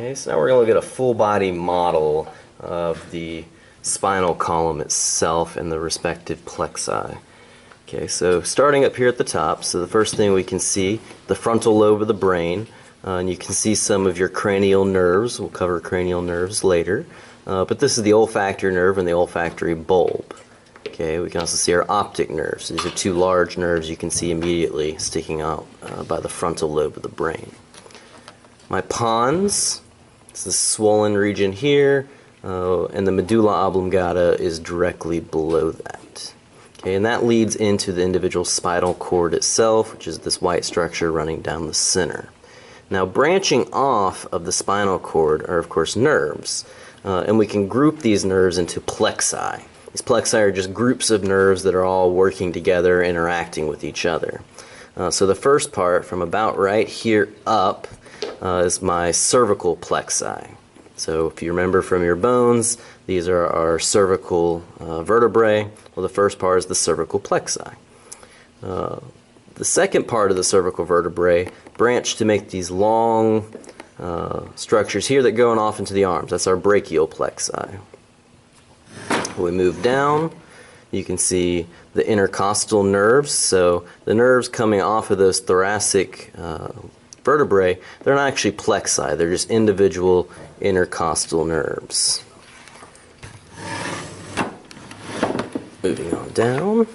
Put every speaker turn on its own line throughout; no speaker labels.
Okay, so now we're going to look at a full body model of the spinal column itself and the respective plexi. Okay, so starting up here at the top, so the first thing we can see, the frontal lobe of the brain, and you can see some of your cranial nerves. We'll cover cranial nerves later, but this is the olfactory nerve and the olfactory bulb. Okay, we can also see our optic nerves. These are two large nerves you can see immediately sticking out by the frontal lobe of the brain. My pons, it's the swollen region here, and the medulla oblongata is directly below that. Okay, and that leads into the individual spinal cord itself, which is this white structure running down the center. Now, branching off of the spinal cord are, of course, nerves, and we can group these nerves into plexi. These plexi are just groups of nerves that are all working together, interacting with each other. So the first part, from about right here up, is my cervical plexi. So if you remember from your bones, these are our cervical vertebrae. Well, the first part is the cervical plexi. The second part of the cervical vertebrae branch to make these long structures here that go off into the arms. That's our brachial plexi. We move down, you can see the intercostal nerves. So the nerves coming off of those thoracic vertebrae, they're not actually plexi, they're just individual intercostal nerves. Moving on down.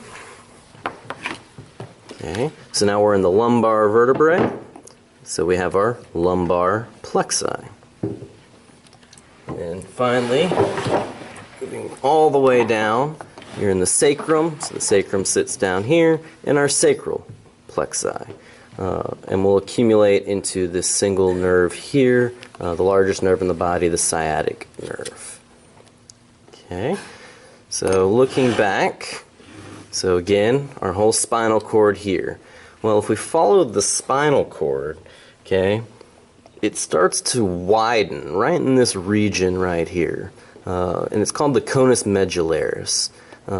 Okay, so now we're in the lumbar vertebrae. So we have our lumbar plexi. And finally, moving all the way down, you're in the sacrum. So the sacrum sits down here in our sacral plexi. And will accumulate into this single nerve here, the largest nerve in the body, the sciatic nerve. Okay, so looking back, so again, our whole spinal cord here. Well, if we follow the spinal cord, okay, it starts to widen right in this region right here. And it's called the conus medullaris.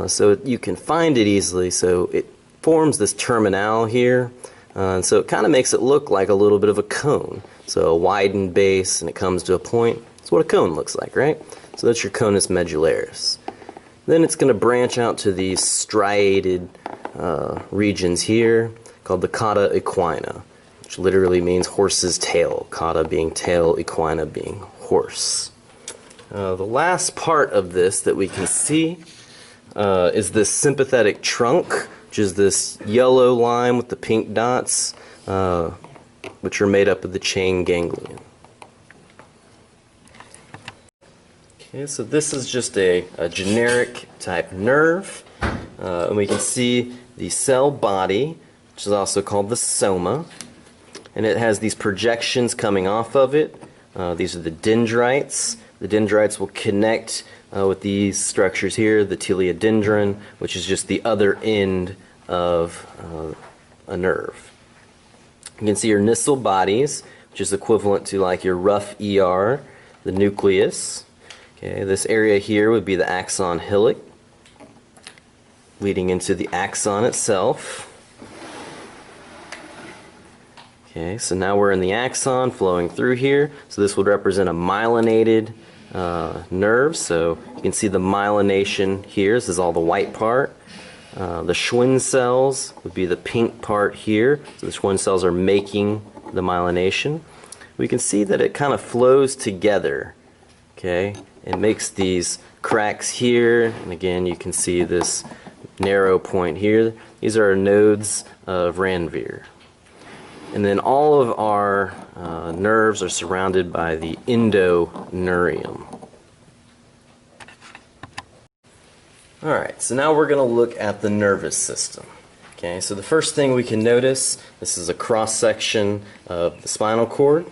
So you can find it easily, so it forms this terminal here. And so it kind of makes it look like a little bit of a cone. So a widened base, and it comes to a point. That's what a cone looks like, right? So that's your conus medullaris. Then it's going to branch out to these striated regions here called the cauda equina, which literally means horse's tail. Cauda being tail, equina being horse. The last part of this that we can see is this sympathetic trunk, which is this yellow line with the pink dots, which are made up of the chain ganglion. Okay, so this is just a generic type nerve, and we can see the cell body, which is also called the soma, and it has these projections coming off of it. These are the dendrites. The dendrites will connect with these structures here, the teleodendron, which is just the other end of a nerve. You can see your nissal bodies, which is equivalent to like your rough ER, the nucleus. Okay, this area here would be the axon hillock, leading into the axon itself. Okay, so now we're in the axon flowing through here. So this would represent a myelinated nerve. So you can see the myelination here. This is all the white part. The Schwann cells would be the pink part here. So the Schwann cells are making the myelination. We can see that it kind of flows together. Okay, it makes these cracks here, and again you can see this narrow point here. These are our nodes of Ranvier. And then all of our nerves are surrounded by the endoneurium. Alright, so now we're going to look at the nervous system. Okay, so the first thing we can notice, this is a cross-section of the spinal cord.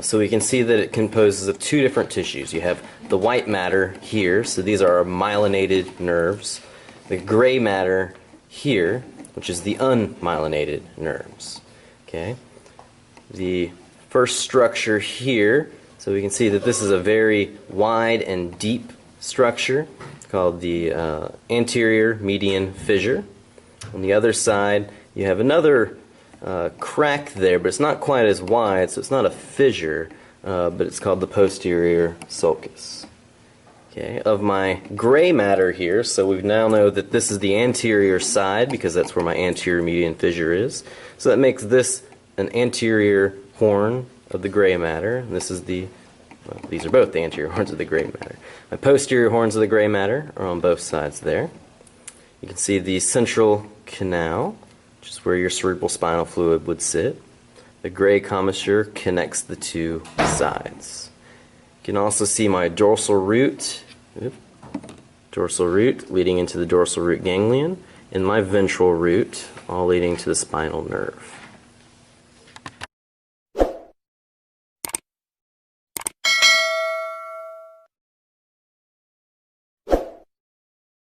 So we can see that it composes of two different tissues. You have the white matter here, so these are our myelinated nerves. The gray matter here, which is the unmyelinated nerves. Okay, the first structure here, so we can see that this is a very wide and deep structure called the anterior median fissure. On the other side, you have another crack there, but it's not quite as wide, so it's not a fissure. but it's called the posterior sulcus. Okay, of my gray matter here, so we now know that this is the anterior side because that's where my anterior median fissure is. So that makes this an anterior horn of the gray matter. And this is the, well, these are both the anterior horns of the gray matter. My posterior horns of the gray matter are on both sides there. You can see the central canal, which is where your cerebral spinal fluid would sit. The gray commissure connects the two sides. You can also see my dorsal root leading into the dorsal root ganglion, and my ventral root, all leading to the spinal nerve.